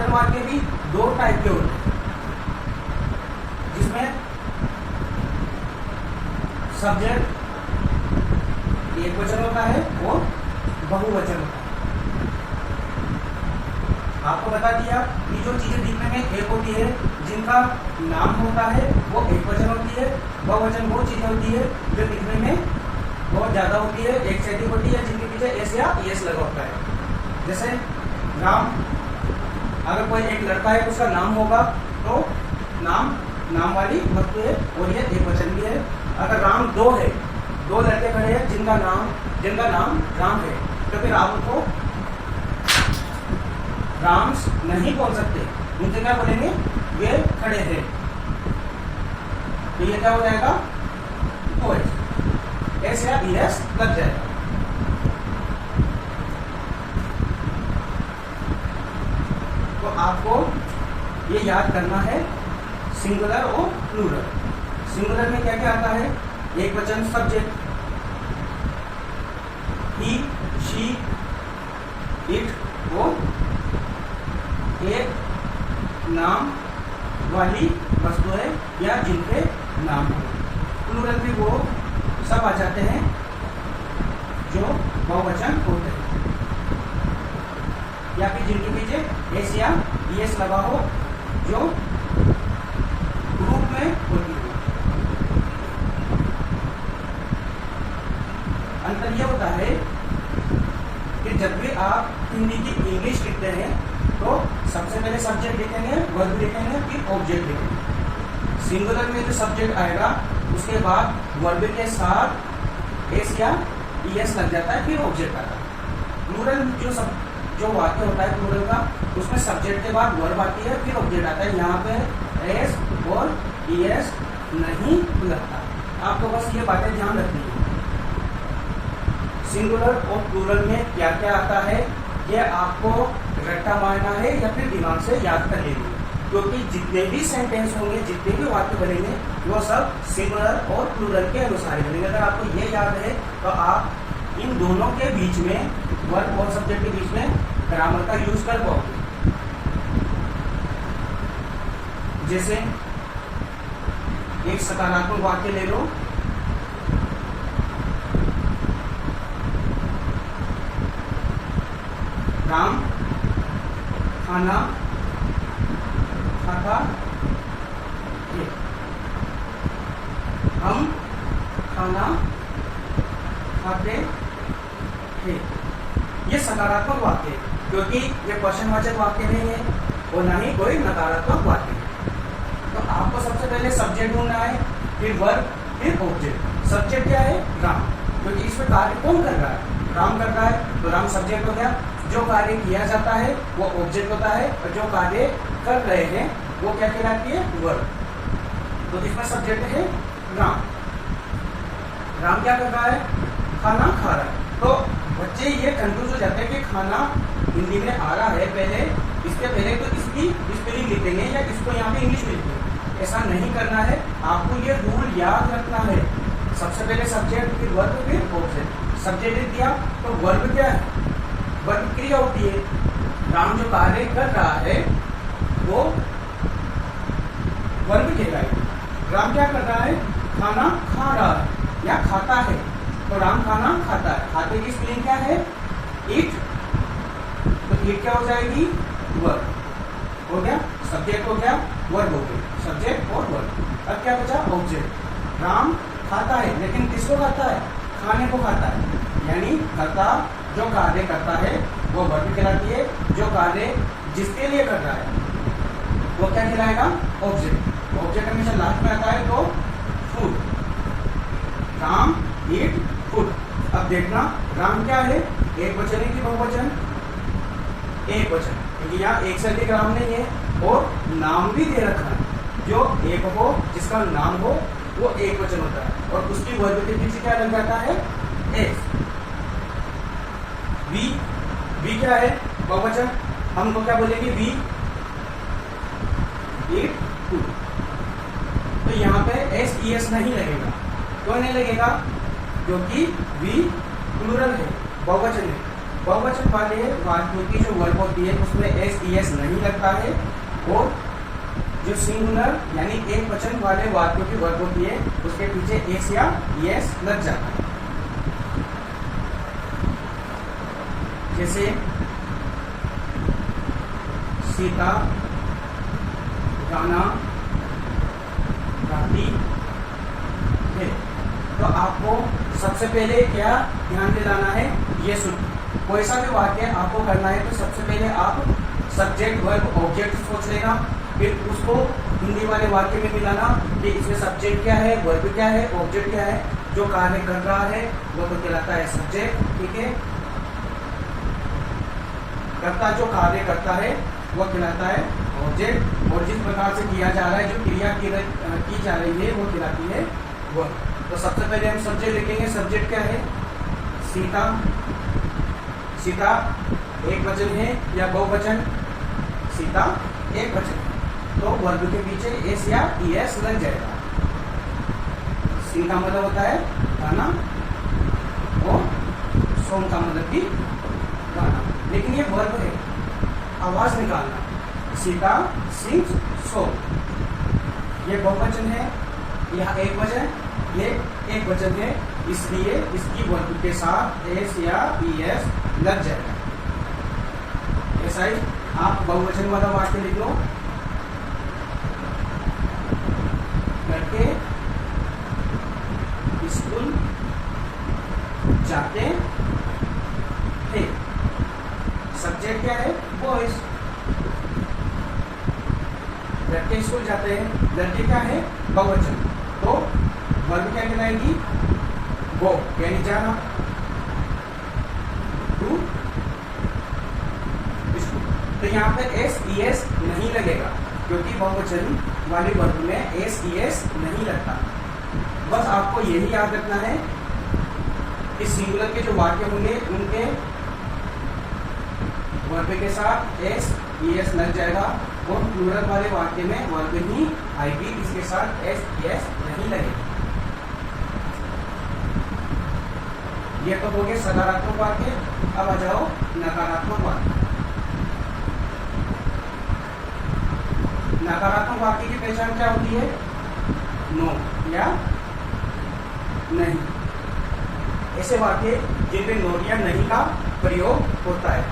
वाक्य भी दो टाइप के होते हैं, जिसमें सब्जेक्ट एक वचन होता है और बहुवचन होता है। आपको बता दिया कि जो चीजें दिखने में एक होती है, जिनका नाम होता है वो एक वचन होती है। बहुवचन वो चीजें होती है जो दिखने में बहुत ज्यादा होती है, एक से अधिक होती है, जिनके पीछे एस या एस लगा होता है। जैसे राम, अगर कोई एक लड़का है उसका नाम होगा तो नाम वाली वस्तु है और ये एक वचन भी है। अगर राम दो है, दो लड़के खड़े हैं जिनका नाम राम है, तो फिर आप उनको राम्स नहीं बोल सकते, उनसे क्या बोलेंगे, वे खड़े हैं। तो ये क्या हो जाएगा, एस या एस लग जाएगा। तो आपको ये याद करना है सिंगुलर और प्लूरल। सिंगुलर में क्या क्या आता है, एक वचन सब्जेक्ट, ही, शी, इट, वो एक नाम वाली वस्तु है या जिनके नाम हो। प्लूरल भी वो सब आ जाते हैं जो बहुवचन होते हैं या फिर जिनके पीछे एस या एस लगा हो, जो ग्रुप में होती है। अंतर यह होता है कि जब भी आप हिंदी की इंग्लिश लिखते हैं तो सबसे पहले सब्जेक्ट लिखेंगे, वर्ब लिखेंगे, फिर ऑब्जेक्ट लिखेंगे। सिंगुलर में जो सब्जेक्ट आएगा उसके बाद वर्ब के साथ एस या एस लग जाता है, फिर ऑब्जेक्ट आता है। प्लूरल जो वाक्य होता है प्लूरल का, उसमें सब्जेक्ट के बाद वर्ब आती है, फिर ऑब्जेक्ट आता है। यहाँ पे एस और एस नहीं लगता। आपको बस ये बातें ध्यान रखनी है। सिंगुलर और प्लूरल में क्या क्या आता है ये आपको रट्टा मारना है या फिर दिमाग से याद कर लेंगे, क्योंकि जितने भी सेंटेंस होंगे, जितने भी वाक्य बनेंगे, वो सब सिंगुलर और प्लूरल के अनुसार बनेंगे। अगर आपको ये याद है तो आप इन दोनों के बीच में, वर्ब और सब्जेक्ट के बीच में ग्रामर का यूज कर पाओगे। जैसे एक सकारात्मक वाक्य ले लो, राम खाना खाता है, हम खाना खाते हैं। ये सकारात्मक वाक्य है, क्योंकि ये क्वेश्चनवाचक वाक्य नहीं है और ना ही कोई नकारात्मक वाक्य है। तो आपको सबसे पहले सब्जेक्ट ढूंढना है, फिर वर्ब, फिर ऑब्जेक्ट। सब्जेक्ट क्या है, राम, क्योंकि इसमें कार्य कौन कर रहा है, राम कर रहा है, तो राम सब्जेक्ट हो गया। जो कार्य किया जाता है वो ऑब्जेक्ट होता है, और जो कार्य कर रहे हैं वो क्या कहलाती है, वर्ब। तो इसमें सब्जेक्ट है राम। राम क्या कर रहा है, खाना खा रहा है। तो बच्चे ये कंफ्यूज हो जाते हैं कि खाना हिंदी में आ रहा है, पहले इसके पहले तो इसकी स्पेलिंग लिखेंगे या इसको यहाँ पे इंग्लिश में लिखेंगे। ऐसा नहीं करना है, आपको ये रूल याद रखना है। सबसे पहले सब्जेक्ट, फिर वर्ब, फिर ऑब्जेक्ट। सब्जेक्ट लिख दिया तो वर्ब क्या है, वर्ब क्रिया होती है। राम जो कार्य कर रहा है वो वर्ब कहलाएगा। राम क्या कर रहा है, खाना खा रहा है या खाता है, तो राम खाना खाता है। खाते की स्पेलिंग क्या है, ईट, तो ईट क्या हो जाएगी, वर्ब हो गया। सब्जेक्ट हो गया, वर्ब हो गया, सब्जेक्ट और वर्ब। अब क्या बचा, ऑब्जेक्ट। राम खाता है, लेकिन किसको खाता है, खाने को खाता है, यानी कर्ता जो कार्य करता है वो वर्ब कहलाती है। जो कार्य जिसके लिए कर रहा है वो क्या कहलाएगा, ऑब्जेक्ट। ऑब्जेक्ट हमेशा लास्ट में आता है, तो फूड, राम ईट फूड। अब देखना राम क्या है, एक वचन है कि बहुवचन, एक वचन, क्योंकि यहाँ एक से अधिक राम नहीं है और नाम भी दे रखा है। जो एक हो, जिसका नाम हो, वो एक वचन होता है और उसकी वर्ब के पीछे क्या लग जाता है, एस। वी क्या है, बहुवचन, हमको क्या बोलेंगे, वी ईट फूड। तो यहाँ पे एस ई एस नहीं लगेगा। क्यों नहीं लगेगा, क्योंकि वी प्लूरल है, बहुवचन है, बहुवचन वाले वाक्यों की जो वर्ब होती है उसमें एस ई एस नहीं लगता है, और जो सिंगुलर यानी एक वचन वाले वाक्यों की वर्ब होती है उसके पीछे एस या एस लग जाता है। जैसे सीता गाना गाती है, तो आपको सबसे पहले क्या ध्यान दिलाना है, ये सुन कोई सा भी वाक्य आपको करना है तो सबसे पहले आप सब्जेक्ट वर्ब ऑब्जेक्ट सोच लेना, फिर उसको हिंदी वाले वाक्य में मिलाना कि इसमें सब्जेक्ट क्या है, वर्ब क्या है, ऑब्जेक्ट क्या है। जो कार्य कर रहा है वो तो कहलाता है सब्जेक्ट, ठीक है। कर्ता जो कार्य करता है वो कहलाता है ऑब्जेक्ट, और जिस प्रकार से किया जा रहा है, जो क्रिया की जा रही है वो कहलाती है वर्ब। तो सबसे पहले हम सब्जेक्ट लिखेंगे। सब्जेक्ट क्या है, सीता। सीता एक वचन है या बहुवचन, सीता एक वचन है, तो वर्ब के पीछे एस या ई एस लग जाएगा। सीता मतलब होता है गाना, और सॉन्ग का मतलब भी गाना, लेकिन ये वर्ब है, आवाज निकालना। सीता सिंग्स सॉन्ग, ये बहुवचन है, यह एक वचन, ये एक वचन है, इसलिए इसकी वर्ब के साथ एस या ई एस लग जाएगा। ऐसा ही आप बहुवचन वाला वाक्य लिख लो, लड़के स्कूल जाते थे। सब्जेक्ट क्या है, बॉयज। लड़के स्कूल जाते हैं, लड़के क्या है, बहुवचन, तो वर्ब क्या कहलाएगी, गो यानी जाना, टू स्कूल। तो यहाँ पे एस ई एस नहीं लगेगा, क्योंकि बहुवचन वाली वर्ब में एस ई एस नहीं लगता। बस आपको यही याद रखना है कि सिंगुलर के जो वाक्य होंगे उनके वर्ब के साथ एस ई एस लग जाएगा, और प्लूरल वाले वाक्य में वर्ब ही आएगी, इसके साथ एस ई एस नहीं लगेगा। ये तो हो गया सकारात्मक वाक्य। अब आ जाओ नकारात्मक वाक्य। नकारात्मक वाक्य की पहचान क्या होती है, नो या नहीं। ऐसे वाक्य जिनमें नो या नहीं का प्रयोग होता है।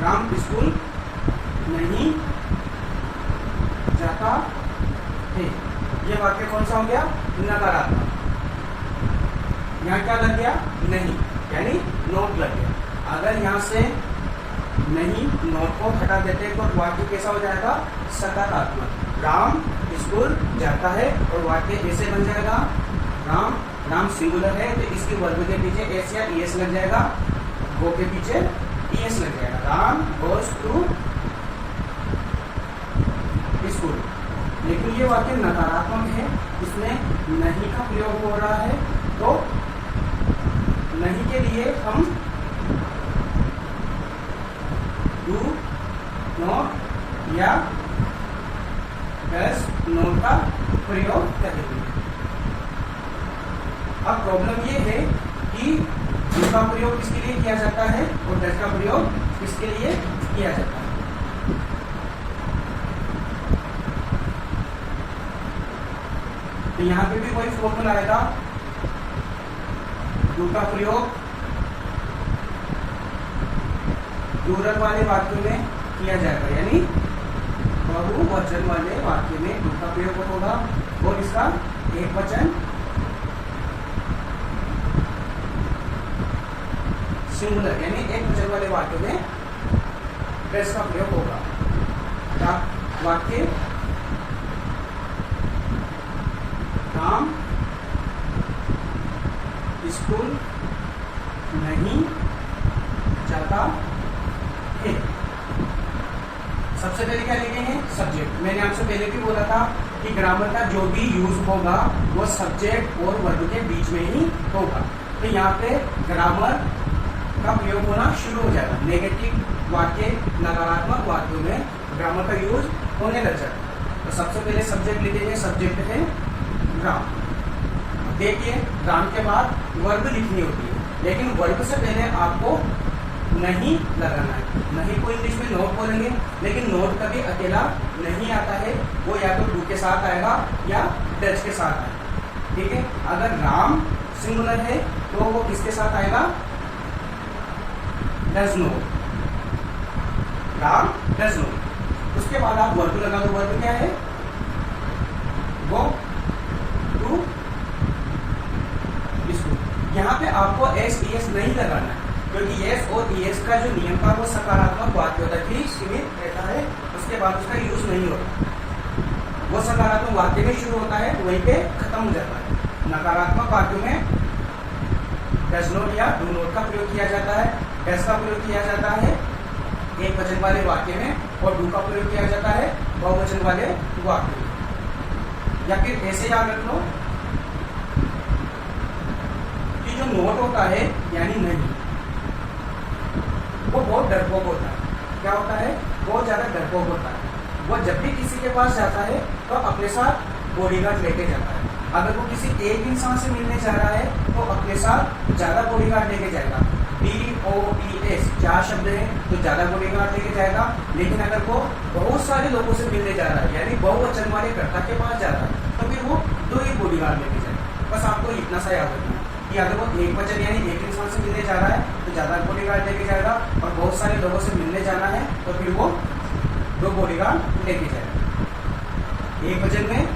राम स्कूल नहीं जाता है, ये वाक्य कौन सा हो गया, नकारात्मक। यहाँ क्या लग गया, नहीं, यानी नोट लग गया। अगर यहाँ से नहीं नोट को हटा देते तो वाक्य कैसा हो जाएगा, सकारात्मक। राम स्कूल जाता है, और वाक्य ऐसे बन जाएगा, राम, राम सिंगुलर है तो इसकी वर्ब के पीछे एस या ई एस लग जाएगा, गो के पीछे ई एस लग जाएगा। Ram goes to school. लेकिन ये वाक्य नकारात्मक है, इसमें नहीं का प्रयोग हो रहा है, तो नहीं के लिए हम डू नॉट या डज नॉट का प्रयोग करेंगे। अब प्रॉब्लम ये है कि इसका प्रयोग किसके लिए किया जाता है और डज का प्रयोग किसके लिए किया जाता है। तो यहाँ पे भी वही फॉर्मूला आएगा, डू का प्रयोग प्लूरल वाले वाक्यों में किया जाएगा, यानी बहुवचन वाले वाक्य में डू का प्रयोग होगा, और इसका एक वचन सिंगुलर यानी एक वचन वाले वाक्य में डज का प्रयोग होगा। वाक्य राम स्कूल नहीं जाता है। सबसे पहले क्या लिखेंगे, सब्जेक्ट। मैंने आपसे पहले भी बोला था कि ग्रामर का जो भी यूज होगा वो सब्जेक्ट और वर्ब के बीच में ही होगा। तो यहाँ पे ग्रामर का प्रयोग होना शुरू हो जाएगा। नेगेटिव वाक्य, नकारात्मक वाक्यों में ग्रामर का यूज होने लग जाएगा। तो सबसे पहले सब्जेक्ट लिखेंगे, सब्जेक्ट है राम। देखिए राम के बाद वर्ब लिखनी होती है, लेकिन वर्ब से पहले आपको नहीं लगाना है। नहीं को इंग्लिश में नोट बोलेंगे, लेकिन नोट कभी अकेला नहीं आता है, वो या तो डू के साथ आएगा या डज के साथ आएगा। ठीक है, अगर राम सिंगुलर है तो वो किसके साथ आएगा? Does note, Ram does note. उसके बाद आप वर्ब लगा दो। वर्ब क्या है? वो टू इसको। यहाँ पे आपको एस ई एस नहीं लगाना है, क्योंकि एस और ई एस का जो नियम था वो सकारात्मक वाक्य होता है, सीमित रहता है, उसके बाद उसका यूज नहीं होता। वो सकारात्मक वाक्य में शुरू होता है, वहीं पे खत्म हो जाता है। नकारात्मक वाक्यों में डज नॉट या डू नॉट का प्रयोग किया जाता है, डज का प्रयोग किया जाता है एक वचन वाले वाक्य में, और डू का प्रयोग किया जाता है बहुवचन वाले वाक्य में। या फिर ऐसे याद रख लो कि जो नोट होता है यानी नहीं, वो बहुत डरपोक होता है। क्या होता है? बहुत ज्यादा डरपोक होता है। वो जब भी किसी के पास जाता है तो अपने साथ बॉडीगार्ड लेके जाता है। अगर वो किसी एक इंसान से मिलने जा रहा है तो अपने साथ ज्यादा बॉडीगार्ड लेके जाएगा। BODS 4 शब्द है तो ज्यादा बॉडीगार्ड लेके जाएगा। लेकिन अगर वो बहुत सारे लोगों से मिलने जा रहा है, यानी बहुवचन वाले कर्ता के पास जा रहा है, तो फिर वो 2 ही बॉडीगार्ड लेके जाएगा। बस आपको इतना सा याद रखना कि अगर वो एक वचन यानी एक इंसान से मिलने जा रहा है तो ज्यादा बॉडीगार्ड लेके जाएगा, और बहुत सारे लोगों से मिलने जाना है तो फिर वो 2 बॉडीगार्ड लेके जाएगा। एक वचन में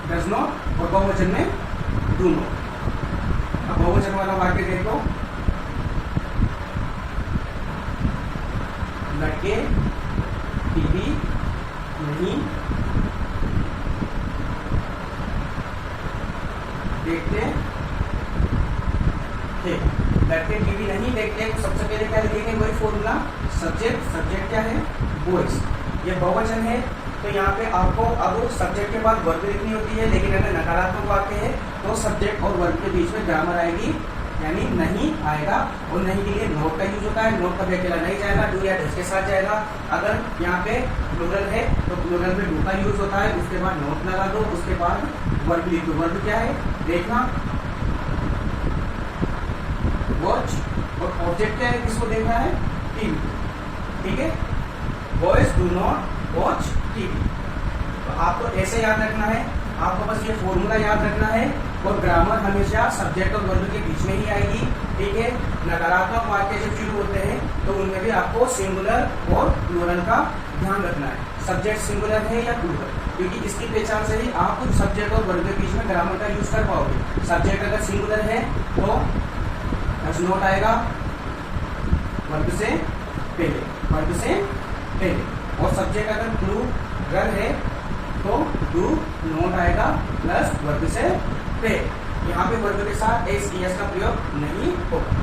डज नॉट और बहुवचन में डू नॉट। अब बहुवचन वाला वाक्य देखो, लड़के टीवी नहीं देखते थे। लड़के टीवी नहीं देखते तो सबसे पहले क्या लिखेंगे? वही फॉर्मूला, सब्जेक्ट। सब्जेक्ट क्या है? बॉयज। ये बहुवचन है तो यहाँ पे आपको अब सब्जेक्ट के बाद वर्ब लिखनी होती है, लेकिन अगर नकारात्मक वाक्य है तो सब्जेक्ट और वर्ब के बीच में ग्रामर आएगी, यानी नहीं आएगा। और नहीं के लिए नोट का यूज होता है। नोट कभी अकेला नहीं जाएगा, डू या डज के साथ जाएगा। अगर यहाँ पे प्लूरल है तो प्लूरल में डू का यूज होता है, उसके बाद नोट लगा दो, उसके बाद वर्ब लिख दो। वर्ब क्या है? देखना, वॉच। और ऑब्जेक्ट क्या है? किसको देखना है? टीवी। ठीक है, boys do not watch TV. तो आपको ऐसे याद रखना है, आपको बस ये फॉर्मूला याद रखना है, और ग्रामर हमेशा सब्जेक्ट और वर्ब के बीच में ही आएगी। ठीक है, नकारात्मक वाक्य जब शुरू होते हैं तो उनमें भी आपको सिंगुलर और प्लूरल का ध्यान रखना है। सब्जेक्ट सिंगुलर है या प्लूरल, क्योंकि इसकी पहचान से ही आप सब्जेक्ट और वर्ब के बीच में ग्रामर का यूज कर पाओगे। सब्जेक्ट अगर सिंगुलर है तो डज नॉट आएगा वर्ब से पहले, वर्ब से पहले। और सब्जेक्ट अगर प्लूरल है तो डू नॉट आएगा प्लस वर्ब से पे। यहाँ पे वर्ब के साथ एस ई एस का प्रयोग नहीं होगा।